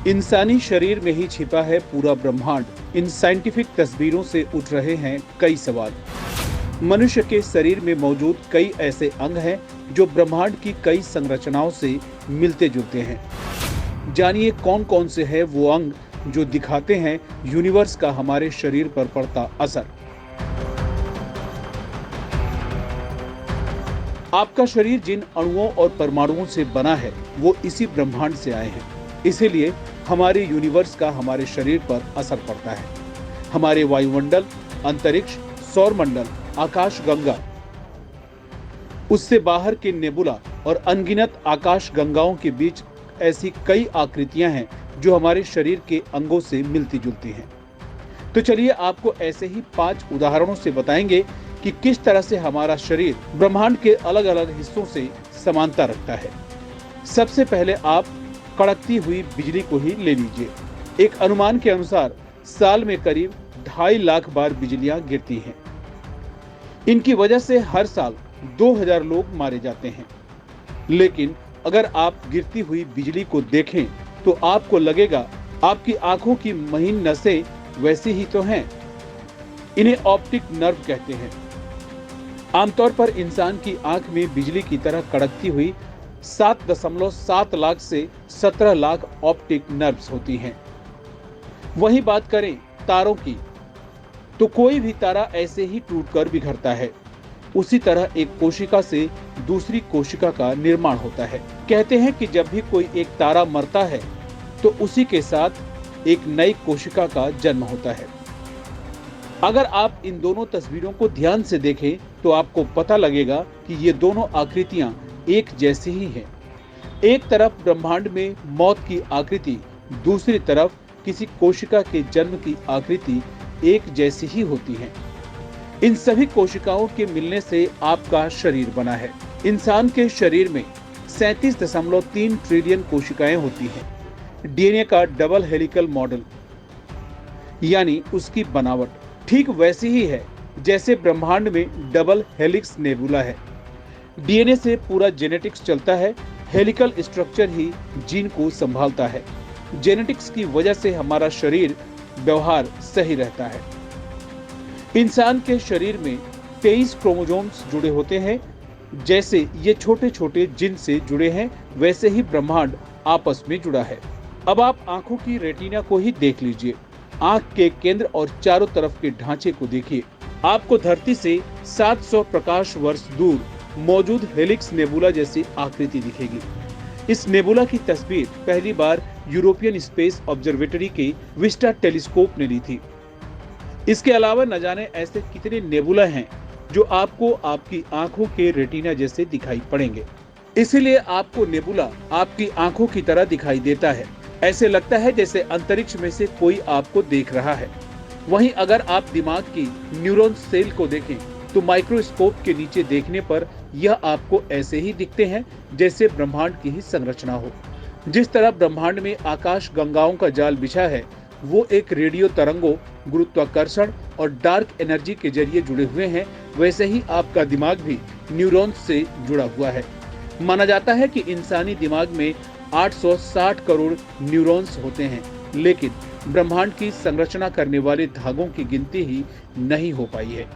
इंसानी शरीर में ही छिपा है पूरा ब्रह्मांड। इन साइंटिफिक तस्वीरों से उठ रहे हैं कई सवाल। मनुष्य के शरीर में मौजूद कई ऐसे अंग हैं जो ब्रह्मांड की कई संरचनाओं से मिलते जुलते हैं। जानिए कौन कौन से हैं वो अंग जो दिखाते हैं यूनिवर्स का हमारे शरीर पर पड़ता असर। आपका शरीर जिन अणुओं और परमाणुओं से बना है वो इसी ब्रह्मांड से आए हैं। इसीलिए हमारे यूनिवर्स का हमारे शरीर पर असर पड़ता है। हमारे वायुमंडल, अंतरिक्ष, सौर मंडल, आकाश गंगा, उससे बाहर के नेबुला और अनगिनत आकाश गंगाओं के बीच ऐसी कई आकृतियां हैं जो हमारे शरीर के अंगों से मिलती जुलती हैं। तो चलिए आपको ऐसे ही 5 उदाहरणों से बताएंगे कि किस तरह से हमारा शरीर ब्रह्मांड के अलग अलग हिस्सों से समानता रखता है। सबसे पहले आप कड़कती हुई बिजली को ही ले लीजिए। एक अनुमान के अनुसार साल में करीब 2.5 लाख बार बिजलियां गिरती हैं। इनकी वजह से हर साल 2000 लोग मारे जाते हैं। लेकिन अगर आप गिरती हुई बिजली को देखें तो आपको लगेगा आपकी आंखों की महीन नसें वैसी ही तो हैं। इन्हें ऑप्टिक नर्व कहते हैं। आमतौर पर इंसान की आंख में बिजली की तरह कड़कती हुई 7.7 लाख से 17 लाख ऑप्टिक नर्व्स होती हैं। वहीं बात करें तारों की, तो कोई भी तारा ऐसे ही टूटकर बिखरता है। उसी तरह एक कोशिका से दूसरी कोशिका का निर्माण होता है। कहते हैं कि जब भी कोई एक तारा मरता है तो उसी के साथ एक नई कोशिका का जन्म होता है। अगर आप इन दोनों तस्वीरों को ध्यान से देखें तो आपको पता लगेगा कि ये दोनों आकृतियां एक जैसी ही हैं। एक तरफ ब्रह्मांड में मौत की आकृति, दूसरी तरफ किसी कोशिका के जन्म की आकृति एक जैसी ही होती है। इन सभी कोशिकाओं के मिलने से आपका शरीर बना है। इंसान के शरीर में 37.3 ट्रिलियन कोशिकाएं होती हैं। डीएनए का डबल हेलिकल मॉडल यानी उसकी बनावट ठीक वैसी ही है जैसे ब्रह्मांड में डबल हेलिक्स नेबुला है। डीएनए से पूरा जेनेटिक्स चलता है। हेलिकल स्ट्रक्चर ही जीन को संभालता है। जेनेटिक्स की वजह से हमारा शरीर व्यवहार सही रहता है। इंसान के शरीर में 23 क्रोमोसोम्स जुड़े होते हैं। जैसे ये छोटे छोटे जिन से जुड़े हैं वैसे ही ब्रह्मांड आपस में जुड़ा है। अब आप आंखों की रेटिना को ही देख लीजिए। आंख के केंद्र और चारों तरफ के ढांचे को देखिए। आपको धरती से 700 प्रकाश वर्ष दूर मौजूद हेलिक्स नेबुला जैसी आकृति दिखेगी। इस नेबुला की तस्वीर पहली बार यूरोपियन स्पेस ऑब्जर्वेटरी के विस्टा टेलीस्कोप ने ली थी। इसके अलावा न जाने ऐसे कितने नेबुला हैं जो आपको आपकी आंखों के रेटिना जैसे दिखाई पड़ेंगे। इसीलिए आपको नेबुला आपकी आंखों की तरह दिखाई देता है। ऐसे लगता है जैसे अंतरिक्ष में से कोई आपको देख रहा है। वहीं अगर आप दिमाग की न्यूरॉन सेल को देखें तो माइक्रोस्कोप के नीचे देखने पर यह आपको ऐसे ही दिखते हैं जैसे ब्रह्मांड की ही संरचना हो। जिस तरह ब्रह्मांड में आकाश गंगाओं का जाल बिछा है वो एक रेडियो तरंगों, गुरुत्वाकर्षण और डार्क एनर्जी के जरिए जुड़े हुए हैं, वैसे ही आपका दिमाग भी न्यूरॉन्स से जुड़ा हुआ है। माना जाता है कि इंसानी दिमाग में 860 करोड़ न्यूरॉन्स होते हैं, लेकिन ब्रह्मांड की संरचना करने वाले धागों की गिनती ही नहीं हो पाई है।